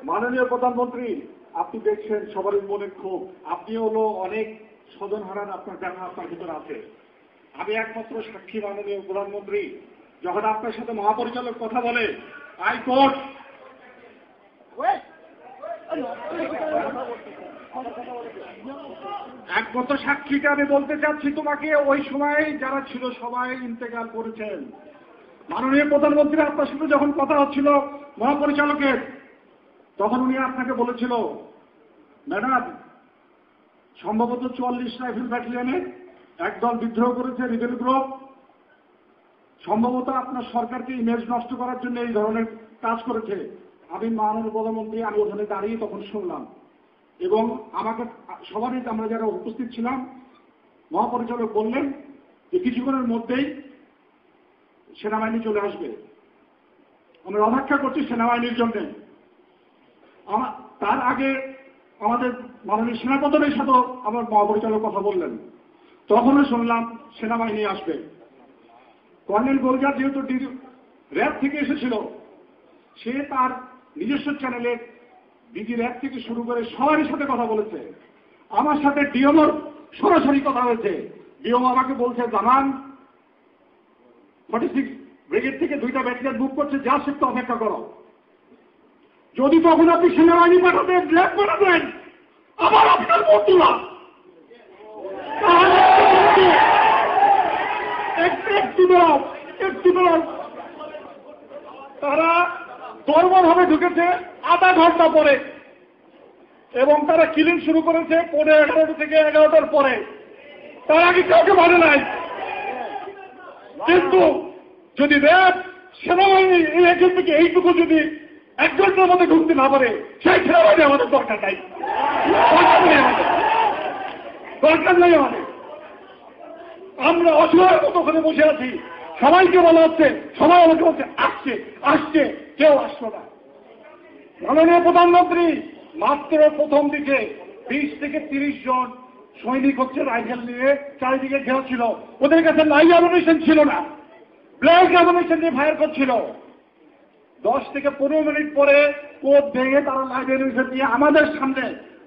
মাননীয় প্রধানমন্ত্রী, আপনি দেখছেন সবারই মনে ক্ষোভ, আপনি হলো অনেক স্বজন হারান, আপনার ব্যথা আপনার ভিতরে আছে। আমি একমাত্র সাক্ষী মাননীয় প্রধানমন্ত্রী, যখন আপনার সাথে মহাপরিচালক কথা বলে হাইকোর্ট একমাত্র সাক্ষীকে আমি বলতে চাচ্ছি তোমাকে, ওই সময় যারা ছিল সবাই ইন্তেকাল করেছেন। মাননীয় প্রধানমন্ত্রী, আপনার সাথে যখন কথা হচ্ছিল মহাপরিচালকের, তখন উনি আপনাকে বলেছিল ম্যাডাম সম্ভবত 44 রাইফেল ব্যাটালিয়নে একদল বিদ্রোহ করেছে, রিবেল গ্রুপ, সম্ভবত আপনার সরকারকে ইমেজ নষ্ট করার জন্য এই ধরনের কাজ করেছে। আমি মাননীয় প্রধানমন্ত্রী, আমি ওখানে দাঁড়িয়ে তখন শুনলাম, এবং আমাকে সবারই, আমরা যারা উপস্থিত ছিলাম, মহাপরিচালক বললেন যে কিছুক্ষণের মধ্যেই সেনাবাহিনী চলে আসবে, আমরা অপেক্ষা করছি সেনাবাহিনীর জন্য। তার আগে আমাদের মাননীয় সেনাপ্রধানের সাথেও আমার মহাপরিচালক কথা বললেন, তখনও শুনলাম সেনাবাহিনী আসবে। কর্নেল গোলজার যেহেতু র্যাব থেকে এসেছিল, সে তার নিজস্ব চ্যানেলে ডিজি র্যাব থেকে শুরু করে সবারই সাথে কথা বলেছে। আমার সাথে ডিওমোর সরাসরি কথা হয়েছে। ডিওমো আমাকে বলছে জানান 46 ব্রিগেড থেকে 2টা ব্যাটালিয়ন মুভ করছে, যা সে একটু অপেক্ষা করো। যদি তখন আপনি সেনাবাহিনী পাঠাতেন, র্যাব পাঠাতেন, আবার আপনার বন্ধুরা তারা দরবারভাবে ঢুকেছে আধা ঘন্টা পরে, এবং তারা কিলিং শুরু করেছে 11:30 থেকে 11টার পরে। তার আগে কাউকে মানে নাই। কিন্তু যদি র্যাব সেনাবাহিনী এই এখান থেকে এইটুকু যদি 1 ঘন্টার মধ্যে ঢুকতে না পারে, সেই সেনাবাহিনী আমাদের দরকার নাই, দরকার নেই আমাদের। আমরা অসহায়ের মতো ওখানে বসে আছি, সবাইকে বলা হচ্ছে, সবাই আমাকে বলছে আসছে আসছে, কেউ আসলো না। মাননীয় প্রধানমন্ত্রী, মাত্র প্রথম দিকে 20 থেকে 30 জন সৈনিক হচ্ছে রাইফেল নিয়ে চারিদিকে ঘেরা ছিল। ওদের কাছে লাইভ অ্যামুনিশন ছিল না, ব্ল্যাক অ্যামুনিশন নিয়ে ফায়ার করছিল। 10 থেকে 15 মিনিট পরে কোপ ভেঙে তারা লাইভ অ্যামুনিশন নিয়ে আমাদের সামনে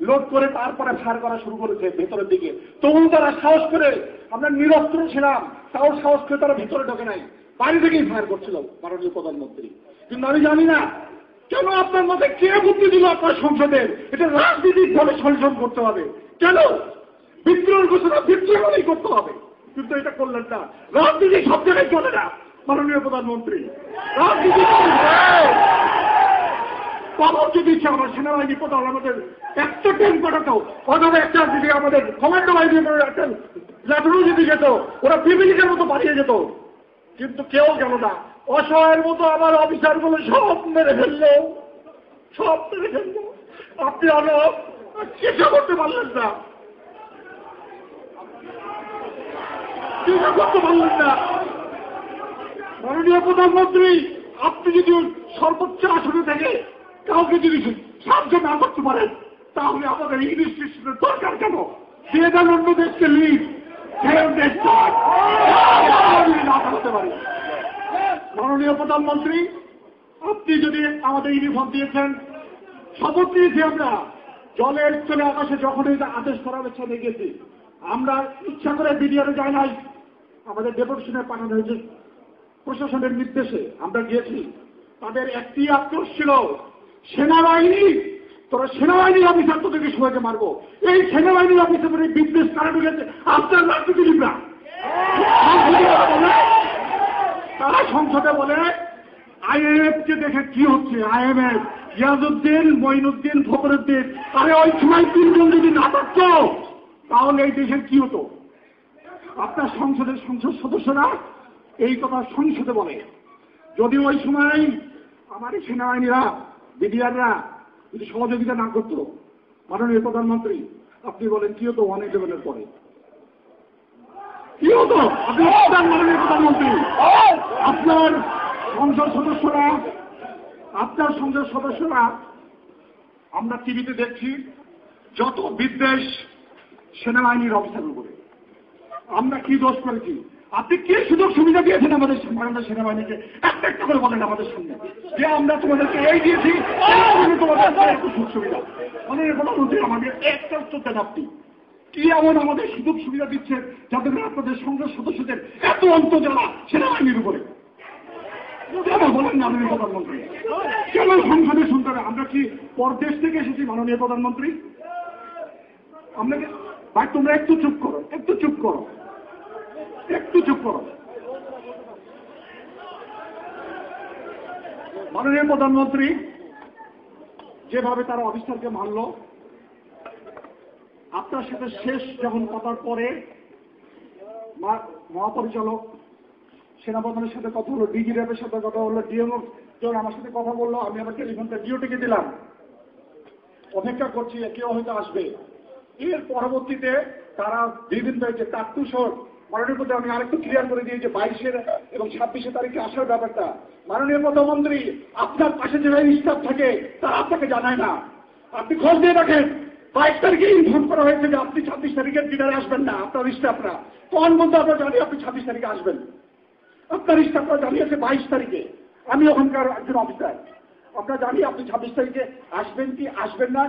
লোড করে তারপরে ফায়ার করা শুরু করেছে ভেতরের দিকে। তবু তারা সাহস করে, আমরা নিরস্ত্র ছিলাম, তাও সাহস করে তারা ভেতরে ঢোকে নাই, বাইরে থেকেই ফায়ার করছিল মাননীয় প্রধানমন্ত্রী। কিন্তু আমি জানি না কেন আপনার মধ্যে কে বুদ্ধি দিল আপনার সংসদের এটা রাজনীতিক ভাবে সলিউশন করতে হবে, কেন বিদ্রোহের ঘোষণা বিদ্রোহই করতে হবে, কিন্তু এটা করলেন না। রাজনীতি সব জায়গায় চলে না মাননীয় প্রধানমন্ত্রী, রাজনীতি খবর যদি ইচ্ছে আমার সেনাবাহিনী কোথাও আমাদের একটা ট্রেন পাঠাতো, অথবা একটা যদি আমাদের কমান্ডো বাহিনী একটা ল্যাটনও যদি যেত, ওরা পিপিলিকের মতো পাঠিয়ে যেত, কিন্তু কেউ গেল না। অসহায়ের মতো আমার অফিসার গুলো সব মেরে ফেললো, সব মেরে ফেললো। আপনি অনেক চেষ্টা করতে পারলেন না, চেষ্টা করতে পারলেন না। মাননীয় প্রধানমন্ত্রী, আপনি যদি সর্বোচ্চ আসনে থেকে কাউকে যদি সাহায্য না করতে পারেন, তাহলে আমাদের ইংলিশ স্টেশনের দরকার কেন? দিয়ে দেন অন্য দেশকে লিড, দেশ না করতে পারি। মাননীয় প্রধানমন্ত্রী, আপনি যদি আমাদের ইউনিফর্ম দিয়েছেন, শপথ নিয়েছি আমরা, জলের স্থলে আকাশে যখনই আদেশ করা হয়েছে গেছি, আমরা ইচ্ছা করে বিডিআরে যাই নাই, আমাদের ডেপুটেশনে পাঠানো হয়েছে প্রশাসনের নির্দেশে আমরা গিয়েছি। তাদের একটি আক্রোশ ছিল, সেনাবাহিনী, তোরা সেনাবাহিনী অফিসার তোদেরকে সবাইকে মারবো। এই সেনাবাহিনী অফিসারের বিজনেস কারা ঢুকেছে আপনার রাজনীতিবিদরা। তারা সংসদে বলে আইএমএফ কে দেখে কি হচ্ছে, আইএমএফ ইয়াজউদ্দিন, মঈনুদ্দিন, ফখরুদ্দিন, আরে ওই সময় 3 জন যদি না থাকতো তাহলে এই দেশের কি হতো? আপনার সংসদের সংসদ সদস্যরা এই কথা সংসদে বলে। যদি ওই সময় আমার সেনাবাহিনীরা, বিডিআররা যদি সহযোগিতা না করতো, মাননীয় প্রধানমন্ত্রী আপনি বলেন কি হতো 111-এর পরে? কি হতো? আপনি মাননীয় প্রধানমন্ত্রী, আপনার সংসদ সদস্যরা আমরা টিভিতে দেখছি যত বিদ্বেষ সেনাবাহিনীর অফিসারের উপরে। আমরা কি দোষ করেছি? আপনি কি সুযোগ সুবিধা দিয়েছেন আমাদের সেনাবাহিনীকে? একটা করে বলেন আমাদের সামনে যে আমরা তোমাদেরকে এই দিয়েছি, তোমাদের সুযোগ সুবিধা। মাননীয় প্রধানমন্ত্রী আমাদের একটা উত্তর দেন, আপনি কি এমন আমাদের সুযোগ সুবিধা দিচ্ছেন যাতে আপনাদের সংসদ সদস্যদের এত অন্তর্জালা সেনাবাহিনীর উপরে? কেন বলেন মাননীয় প্রধানমন্ত্রী? কেন সংসদে শুনতে হবে? আমরা কি পরদেশ থেকে এসেছি মাননীয় প্রধানমন্ত্রী? আমরা ভাই তোমরা একটু চুপ করো, একটু চুপ করো, একটু চুপ করো। মাননীয় প্রধানমন্ত্রী যেভাবে তারা অফিসারকে মানল, আপনার সাথে শেষ যখন কথার পরে মহাপরিচালক সেনাপ্রধানের সাথে কথা হলো, ডিজি র্যাবের সাথে কথা হলো, ডিএমও যখন আমার সাথে কথা বললো, আমি আমার টেলিফোনটা জিওটিকে দিলাম, অপেক্ষা করছি কেউ হয়তো আসবে। এর পরবর্তীতে তারা বিভিন্ন যে কাকতুসর মাননীয় প্রধান, আমি আরেকটু ক্লিয়ার করে দিই যে 22 এবং 26 তারিখে আসার ব্যাপারটা, মাননীয় প্রধানমন্ত্রী আপনার পাশে যে স্টাফ থাকে তারা আপনাকে জানায় না। আপনি খোঁজ দিয়ে রাখেন, 22 তারিখে ইনফর্ম করা হয়েছে যে আপনি 26 তারিখের ডিনারে আসবেন না, আপনার স্টাফরা। কোন বন্ধু আমরা জানি আপনি 26 তারিখে আসবেন? আপনার স্টাফরা জানিয়েছে 22 তারিখে। আমি ওখানকার একজন অফিসার, আমরা জানি আপনি 26 তারিখে আসবেন কি আসবেন না,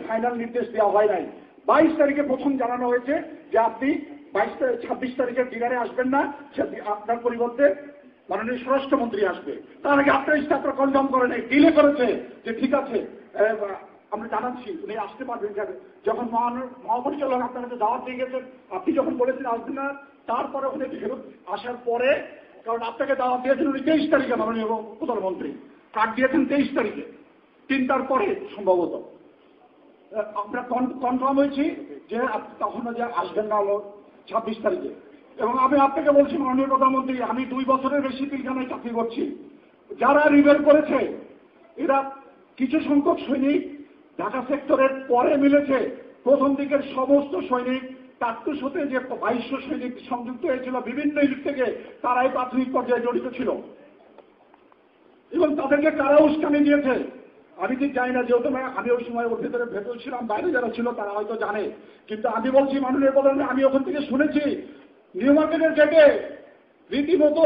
ফাইনাল নির্দেশ দেওয়া হয় নাই। 22 তারিখে প্রথম জানানো হয়েছে যে আপনি 26 তারিখের ডিনারে আসবেন না, আপনার পরিবর্তে মাননীয় স্বরাষ্ট্রমন্ত্রী আসবে। তার আগে আপনার স্টাফরা কনফার্ম করে নেই, ডিলে করেছে যে ঠিক আছে আমরা জানাচ্ছি উনি আসতে পারবেন। যখন মহাপরিচালক আপনার কাছে দাওয়াত দিয়ে গেছেন, আপনি যখন বলেছেন আসবেন না, তারপরে উনি ফেরত আসার পরে, কারণ আপনাকে দাওয়াত দিয়েছেন উনি 23 তারিখে মাননীয় প্রধানমন্ত্রী, কার্ড দিয়েছেন 23 তারিখে, 3টার পরে সম্ভবত আমরা কনফার্ম হয়েছি যে তখন যে আসবেন না হলো 26 তারিখে। এবং আমি আপনাকে বলছি মাননীয় প্রধানমন্ত্রী, আমি 2 বছরের বেশি পিলখানায় চাকরি করছি। যারা রিবেল করেছে এরা কিছু সংখ্যক সৈনিক ঢাকা সেক্টরের পরে মিলেছে। প্রথম দিকের সমস্ত সৈনিক কাকতুস হতে যে 2200 সৈনিক সংযুক্ত হয়েছিল বিভিন্ন ইউনিট থেকে, তারাই প্রাথমিক পর্যায়ে জড়িত ছিল এবং তাদেরকে কারা উস্কানি দিয়েছে আমি ঠিক জানি না, যেহেতু আমি ওই সময় ওর ভেতর ছিলাম, বাইরে যারা ছিল তারা হয়তো জানে। কিন্তু আমি বলছি মাননীয় প্রধানমন্ত্রী, আমি ওখান থেকে শুনেছি নিউ মার্কেটের গেটে রীতিমতো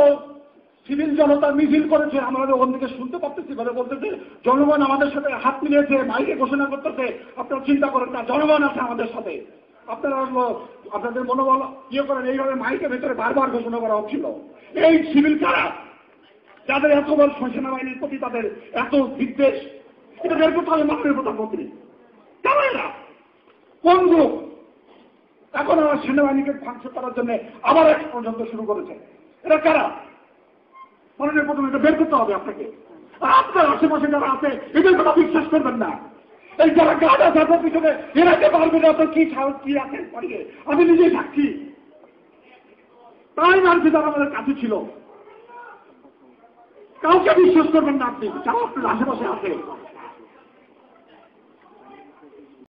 সিভিল জনতা মিছিল করেছে। আমরা ওখান থেকে শুনতে পারতেছি, বলতেছে জনগণ আমাদের সাথে হাত মিলিয়েছে, মাইকে ঘোষণা করতেছে আপনারা চিন্তা করেন না, জনগণ আছে আমাদের সাথে, আপনারা আপনাদের মনোবল করেন। এইভাবে মাইকের ভেতরে বারবার ঘোষণা করা হচ্ছিল। এই সিভিল কারা যাদের এত বড় সেনাবাহিনীর প্রতি তাদের এত বিদ্বেষ, এটা বের করতে হবে মাননীয় প্রধানমন্ত্রী। কারা এরা? কোন গ্রুপ? এখন আমার সেনাবাহিনীকে ধ্বংস করার জন্য আবার এক পর্যন্ত শুরু করেছে। এরা কারা মাননীয় প্রধানমন্ত্রী? বের করতে হবে আপনাকে। আর আপনার আশেপাশে যারা আছে এদের কথা বিশ্বাস করবেন না। এই যারা গার্ড আছে আপনার পিছনে, এরাকে পারবে না আপনার কি সাহস কি আছে পারিয়ে। আমি নিজেই সাক্ষী, তাই মানছি যারা আমাদের কাছে ছিল। কাউকে বিশ্বাস করবেন না আপনি, যারা আপনার আশেপাশে আছে।